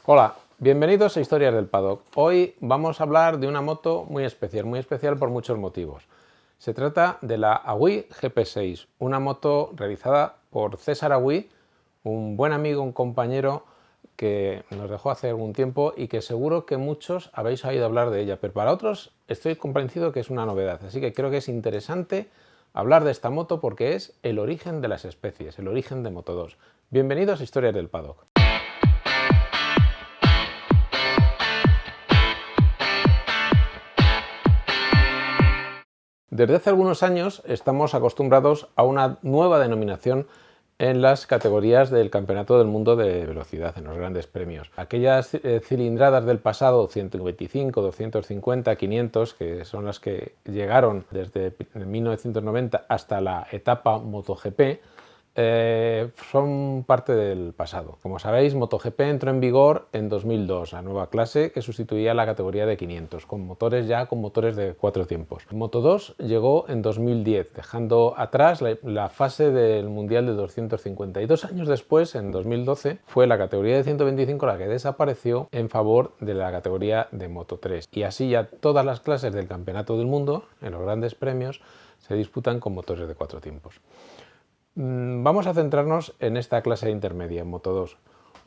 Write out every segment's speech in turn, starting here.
Hola, bienvenidos a Historias del Paddock. Hoy vamos a hablar de una moto muy especial por muchos motivos. Se trata de la Agüí GP6, una moto realizada por César Agüí, un buen amigo, un compañero que nos dejó hace algún tiempo y que seguro que muchos habéis oído hablar de ella, pero para otros estoy convencido que es una novedad, así que creo que es interesante hablar de esta moto porque es el origen de las especies, el origen de Moto2. Bienvenidos a Historias del Paddock. Desde hace algunos años estamos acostumbrados a una nueva denominación en las categorías del Campeonato del Mundo de Velocidad, en los grandes premios. Aquellas cilindradas del pasado, 125, 250, 500, que son las que llegaron desde 1990 hasta la etapa MotoGP, son parte del pasado. Como sabéis, MotoGP entró en vigor en 2002, la nueva clase que sustituía la categoría de 500, con motores de 4 tiempos. Moto2 llegó en 2010, dejando atrás la fase del Mundial de 250. Y 2 años después, en 2012, fue la categoría de 125 la que desapareció en favor de la categoría de Moto3. Y así ya todas las clases del Campeonato del Mundo, en los grandes premios, se disputan con motores de 4 tiempos. Vamos a centrarnos en esta clase intermedia, en Moto2.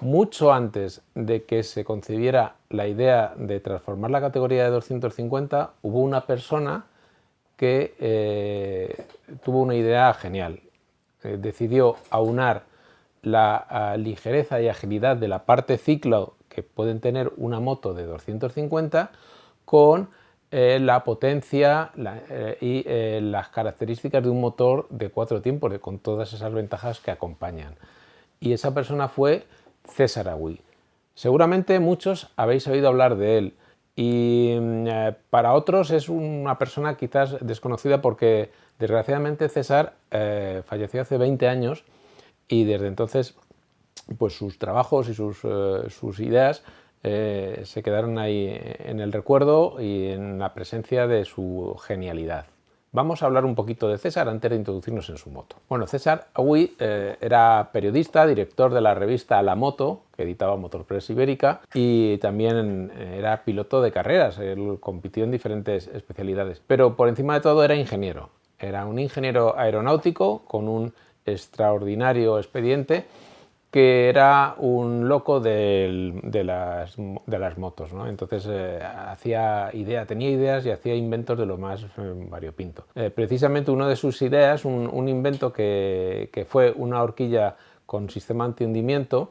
Mucho antes de que se concibiera la idea de transformar la categoría de 250, hubo una persona que tuvo una idea genial. Decidió aunar la ligereza y agilidad de la parte ciclo que pueden tener una moto de 250 con la potencia y las características de un motor de 4 tiempos, con todas esas ventajas que acompañan. Y esa persona fue César Agüí. Seguramente muchos habéis oído hablar de él y para otros es una persona quizás desconocida porque desgraciadamente César falleció hace 20 años y desde entonces pues sus trabajos y sus ideas se quedaron ahí en el recuerdo y en la presencia de su genialidad. Vamos a hablar un poquito de César antes de introducirnos en su moto. Bueno, César Agüí era periodista, director de la revista La Moto, que editaba Motorpress Ibérica, y también era piloto de carreras. Él compitió en diferentes especialidades, pero por encima de todo era ingeniero. Era un ingeniero aeronáutico con un extraordinario expediente, que era un loco de las motos, ¿no? Entonces tenía ideas y hacía inventos de lo más variopinto. Precisamente una de sus ideas, un invento que fue una horquilla con sistema antihundimiento,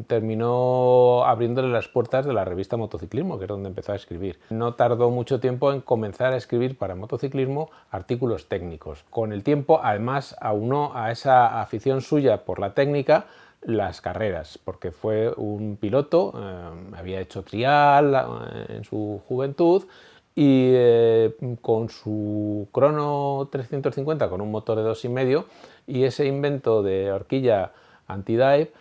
terminó abriéndole las puertas de la revista Motociclismo, que es donde empezó a escribir. No tardó mucho tiempo en comenzar a escribir para motociclismo artículos técnicos. Con el tiempo, además, aunó a esa afición suya por la técnica las carreras, porque fue un piloto, había hecho trial en su juventud, y con su crono 350 con un motor de 2,5 y ese invento de horquilla anti-dive,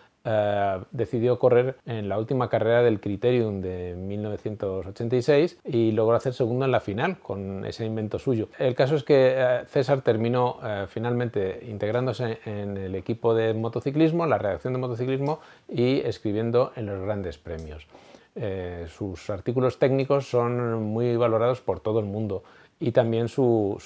decidió correr en la última carrera del Criterium de 1986 y logró hacer segundo en la final con ese invento suyo. El caso es que César terminó finalmente integrándose en el equipo de motociclismo, la redacción de motociclismo y escribiendo en los grandes premios. Sus artículos técnicos son muy valorados por todo el mundo y también su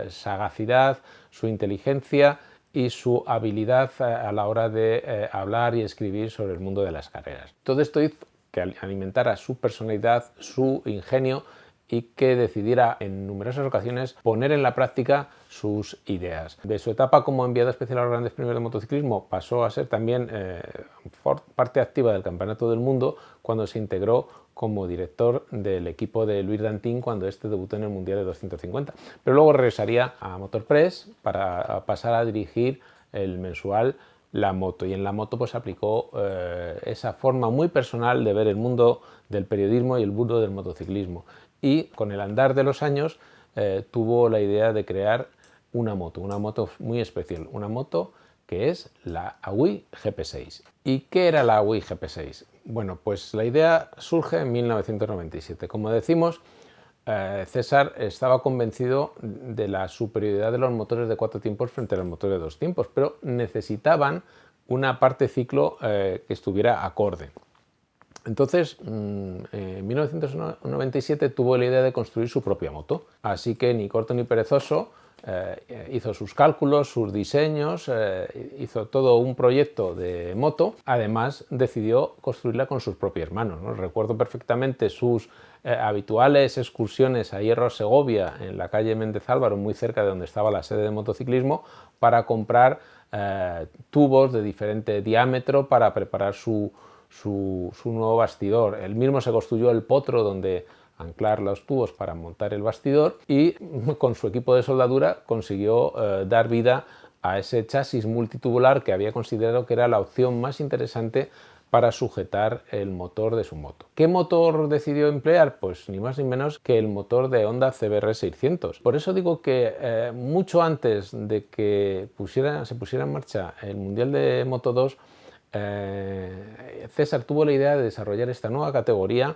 sagacidad, su inteligencia y su habilidad a la hora de hablar y escribir sobre el mundo de las carreras. Todo esto hizo que alimentara su personalidad, su ingenio y que decidiera en numerosas ocasiones poner en la práctica sus ideas. De su etapa como enviado especial a los grandes premios de motociclismo pasó a ser también parte activa del Campeonato del Mundo cuando se integró como director del equipo de Luis Dantín cuando este debutó en el Mundial de 250. Pero luego regresaría a Motorpress para pasar a dirigir el mensual La Moto, y en La Moto pues aplicó esa forma muy personal de ver el mundo del periodismo y el mundo del motociclismo, y con el andar de los años tuvo la idea de crear una moto muy especial, una moto que es la Agüí GP6. ¿Y qué era la Agüí GP6? Bueno, pues la idea surge en 1997. Como decimos, César estaba convencido de la superioridad de los motores de 4 tiempos frente a los motores de 2 tiempos, pero necesitaban una parte ciclo que estuviera acorde. Entonces, en 1997 tuvo la idea de construir su propia moto, así que ni corto ni perezoso hizo sus cálculos, sus diseños, hizo todo un proyecto de moto. Además, decidió construirla con sus propias manos, ¿no? Recuerdo perfectamente sus habituales excursiones a Hierro Segovia, en la calle Méndez Álvaro, muy cerca de donde estaba la sede de motociclismo, para comprar tubos de diferente diámetro para preparar su nuevo bastidor. Él mismo se construyó el potro donde anclar los tubos para montar el bastidor y con su equipo de soldadura consiguió dar vida a ese chasis multitubular que había considerado que era la opción más interesante para sujetar el motor de su moto. ¿Qué motor decidió emplear? Pues ni más ni menos que el motor de Honda CBR 600. Por eso digo que mucho antes de que se pusiera en marcha el Mundial de Moto 2, César tuvo la idea de desarrollar esta nueva categoría.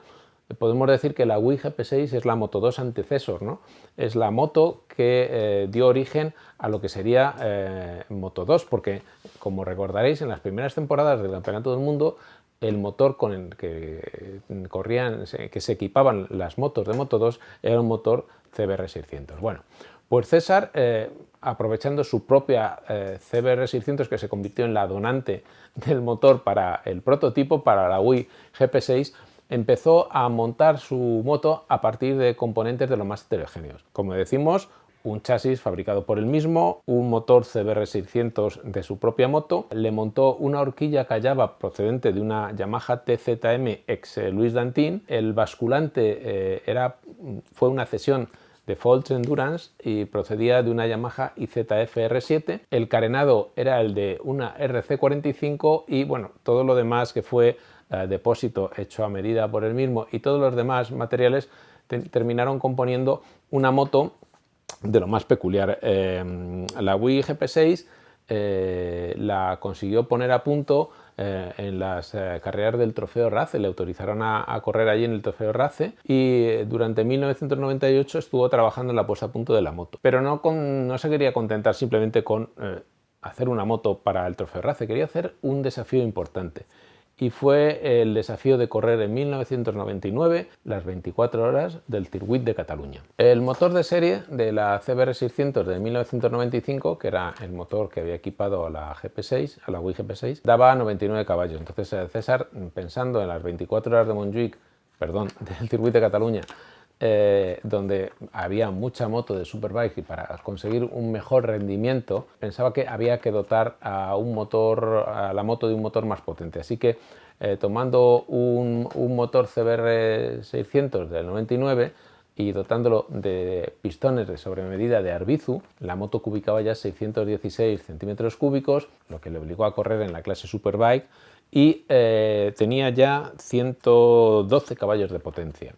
Podemos decir que la Wii GP6 es la Moto 2 antecesor, ¿no? Es la moto que dio origen a lo que sería Moto 2, porque, como recordaréis, en las primeras temporadas del Campeonato del Mundo, el motor con el que que se equipaban las motos de Moto 2 era un motor CBR 600. Bueno, pues César, aprovechando su propia CBR 600, que se convirtió en la donante del motor para el prototipo, para la Wii GP6, empezó a montar su moto a partir de componentes de lo más heterogéneos. Como decimos, un chasis fabricado por él mismo, un motor CBR 600 de su propia moto, le montó una horquilla Callaba procedente de una Yamaha TZM ex Luis Dantin, el basculante fue una cesión de Volts Endurance y procedía de una Yamaha IZF R7, el carenado era el de una RC45 y bueno, todo lo demás que fue depósito hecho a medida por él mismo y todos los demás materiales terminaron componiendo una moto de lo más peculiar. La Wii GP6 la consiguió poner a punto en las carreras del Trofeo Race, le autorizaron a correr allí en el Trofeo Race y durante 1998 estuvo trabajando en la puesta a punto de la moto. Pero no se quería contentar simplemente con hacer una moto para el Trofeo Race, quería hacer un desafío importante. Y fue el desafío de correr en 1999 las 24 horas del Circuit de Cataluña. El motor de serie de la CBR 600 de 1995, que era el motor que había equipado a la GP6, a la Wii GP6, daba 99 caballos. Entonces César, pensando en las 24 horas de Montjuic, perdón, del Circuit de Cataluña, donde había mucha moto de Superbike y para conseguir un mejor rendimiento pensaba que había que dotar a la moto de un motor más potente, así que tomando un motor CBR 600 del 99 y dotándolo de pistones de sobremedida de Arbizu, la moto cubicaba ya 616 centímetros cúbicos, lo que le obligó a correr en la clase Superbike y tenía ya 112 caballos de potencia,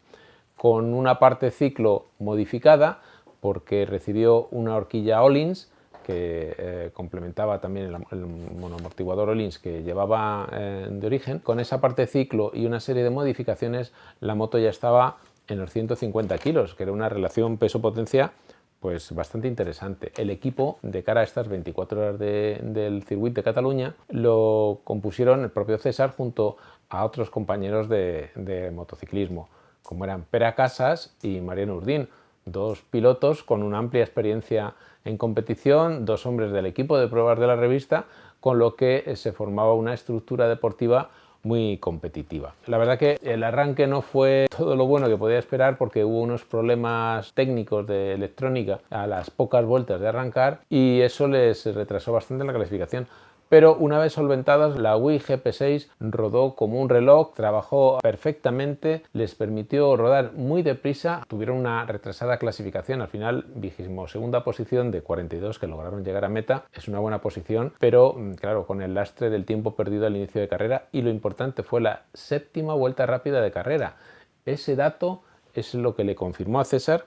con una parte ciclo modificada porque recibió una horquilla Öhlins que complementaba también el monoamortiguador Öhlins que llevaba de origen. Con esa parte ciclo y una serie de modificaciones, la moto ya estaba en los 150 kilos, que era una relación peso-potencia pues bastante interesante. El equipo, de cara a estas 24 horas del Circuit de Cataluña, lo compusieron el propio César junto a otros compañeros de motociclismo, como eran Pere Casas y Mariano Urdín, dos pilotos con una amplia experiencia en competición, dos hombres del equipo de pruebas de la revista, con lo que se formaba una estructura deportiva muy competitiva. La verdad que el arranque no fue todo lo bueno que podía esperar porque hubo unos problemas técnicos de electrónica a las pocas vueltas de arrancar y eso les retrasó bastante en la clasificación. Pero una vez solventadas, la Wii GP6 rodó como un reloj, trabajó perfectamente, les permitió rodar muy deprisa, tuvieron una retrasada clasificación, al final 22ª posición de 42 que lograron llegar a meta, es una buena posición, pero claro, con el lastre del tiempo perdido al inicio de carrera y lo importante fue la 7ª vuelta rápida de carrera. Ese dato es lo que le confirmó a César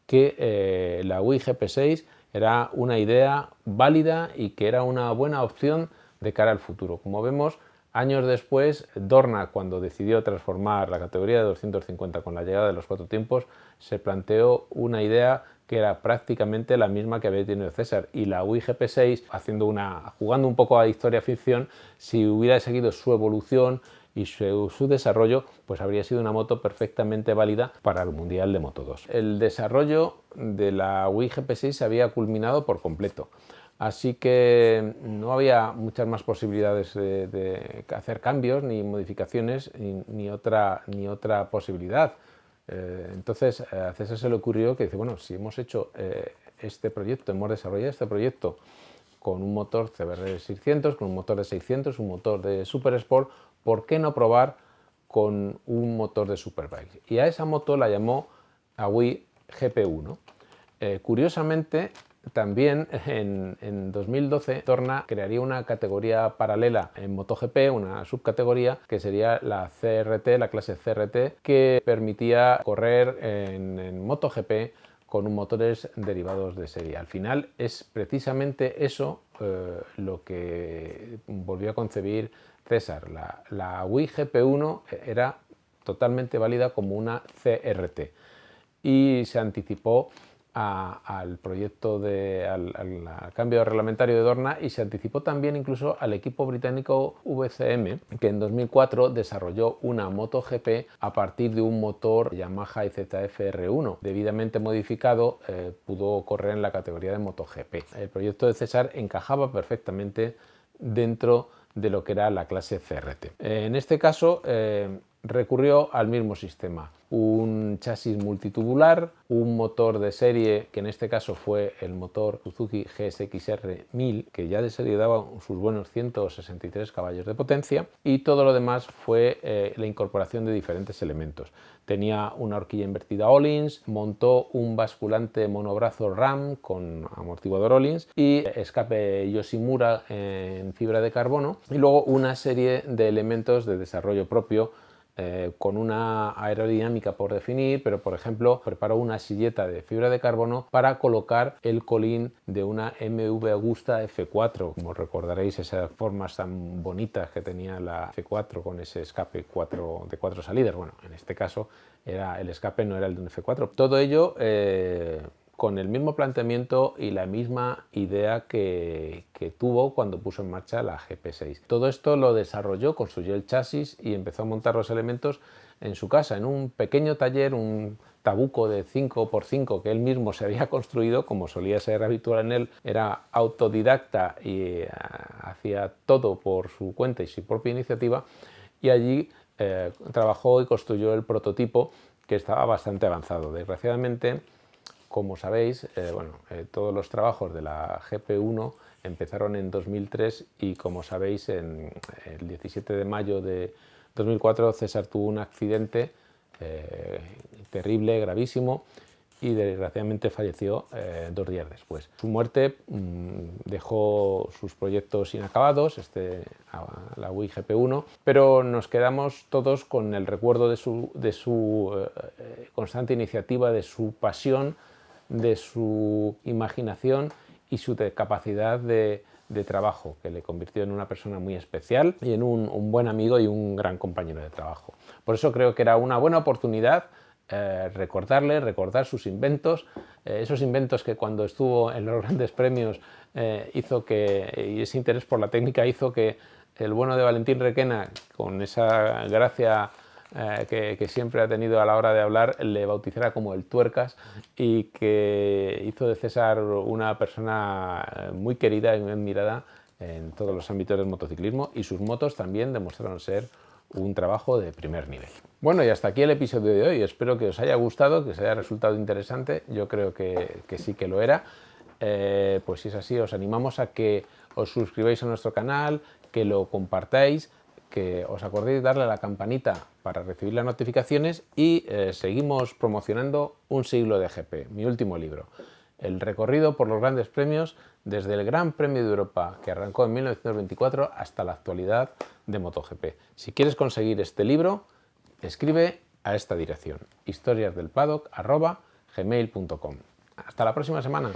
que la Wii GP6 era una idea válida y que era una buena opción de cara al futuro. Como vemos, años después, Dorna, cuando decidió transformar la categoría de 250 con la llegada de los 4 tiempos, se planteó una idea que era prácticamente la misma que había tenido César, y la Wii GP6, jugando un poco a historia ficción, si hubiera seguido su evolución y su desarrollo, pues habría sido una moto perfectamente válida para el Mundial de Moto 2. El desarrollo de la Wii GP6 se había culminado por completo, así que no había muchas más posibilidades de hacer cambios ni modificaciones ni otra posibilidad. Entonces a César se le ocurrió que dice, bueno, si hemos hecho hemos desarrollado este proyecto con un motor CBR 600, con un motor de 600, un motor de Super Sport, ¿por qué no probar con un motor de Superbike? Y a esa moto la llamó Wii GP1. Curiosamente, también en 2012 Dorna crearía una categoría paralela en MotoGP, una subcategoría que sería la CRT, la clase CRT, que permitía correr en MotoGP con motores derivados de serie. Al final es precisamente eso lo que volvió a concebir César. La Wii GP1 era totalmente válida como una CRT y se anticipó al proyecto al cambio reglamentario de Dorna, y se anticipó también incluso al equipo británico VCM, que en 2004 desarrolló una MotoGP a partir de un motor Yamaha IZF R1 debidamente modificado. Pudo correr en la categoría de MotoGP. El proyecto de César encajaba perfectamente dentro de lo que era la clase CRT. En este caso recurrió al mismo sistema: un chasis multitubular, un motor de serie, que en este caso fue el motor Suzuki GSX-R 1000, que ya de serie daba sus buenos 163 caballos de potencia, y todo lo demás fue la incorporación de diferentes elementos. Tenía una horquilla invertida Öhlins, montó un basculante monobrazo RAM con amortiguador Öhlins y escape Yoshimura en fibra de carbono, y luego una serie de elementos de desarrollo propio con una aerodinámica por definir, pero por ejemplo preparó una silleta de fibra de carbono para colocar el colín de una MV Agusta F4. Como recordaréis, esas formas tan bonitas que tenía la F4 con ese escape de 4 salidas. Bueno, en este caso el escape no era el de un F4. Todo ello con el mismo planteamiento y la misma idea que tuvo cuando puso en marcha la GP6. Todo esto lo desarrolló, construyó el chasis y empezó a montar los elementos en su casa, en un pequeño taller, un tabuco de 5x5 que él mismo se había construido, como solía ser habitual en él. Era autodidacta y hacía todo por su cuenta y su propia iniciativa, y allí trabajó y construyó el prototipo, que estaba bastante avanzado. Desgraciadamente, como sabéis, todos los trabajos de la GP1 empezaron en 2003, y como sabéis, el 17 de mayo de 2004 César tuvo un accidente terrible, gravísimo, y desgraciadamente falleció 2 días después. Su muerte dejó sus proyectos inacabados, la Wii GP1, pero nos quedamos todos con el recuerdo de su constante iniciativa, de su pasión, de su imaginación y su capacidad de trabajo, que le convirtió en una persona muy especial y en un buen amigo y un gran compañero de trabajo. Por eso creo que era una buena oportunidad recordar sus inventos, esos inventos que cuando estuvo en los grandes premios y ese interés por la técnica hizo que el bueno de Valentín Requena, con esa gracia que siempre ha tenido a la hora de hablar, le bautizara como el Tuercas, y que hizo de César una persona muy querida y muy admirada en todos los ámbitos del motociclismo, y sus motos también demostraron ser un trabajo de primer nivel. Bueno, y hasta aquí el episodio de hoy. Espero que os haya gustado, que os haya resultado interesante. Yo creo que sí que lo era. Pues si es así, os animamos a que os suscribáis a nuestro canal, que lo compartáis, que os acordéis de darle a la campanita para recibir las notificaciones, y seguimos promocionando Un siglo de GP, mi último libro. El recorrido por los grandes premios desde el Gran Premio de Europa, que arrancó en 1924, hasta la actualidad de MotoGP. Si quieres conseguir este libro, escribe a esta dirección: historiasdelpaddock@gmail.com. Hasta la próxima semana.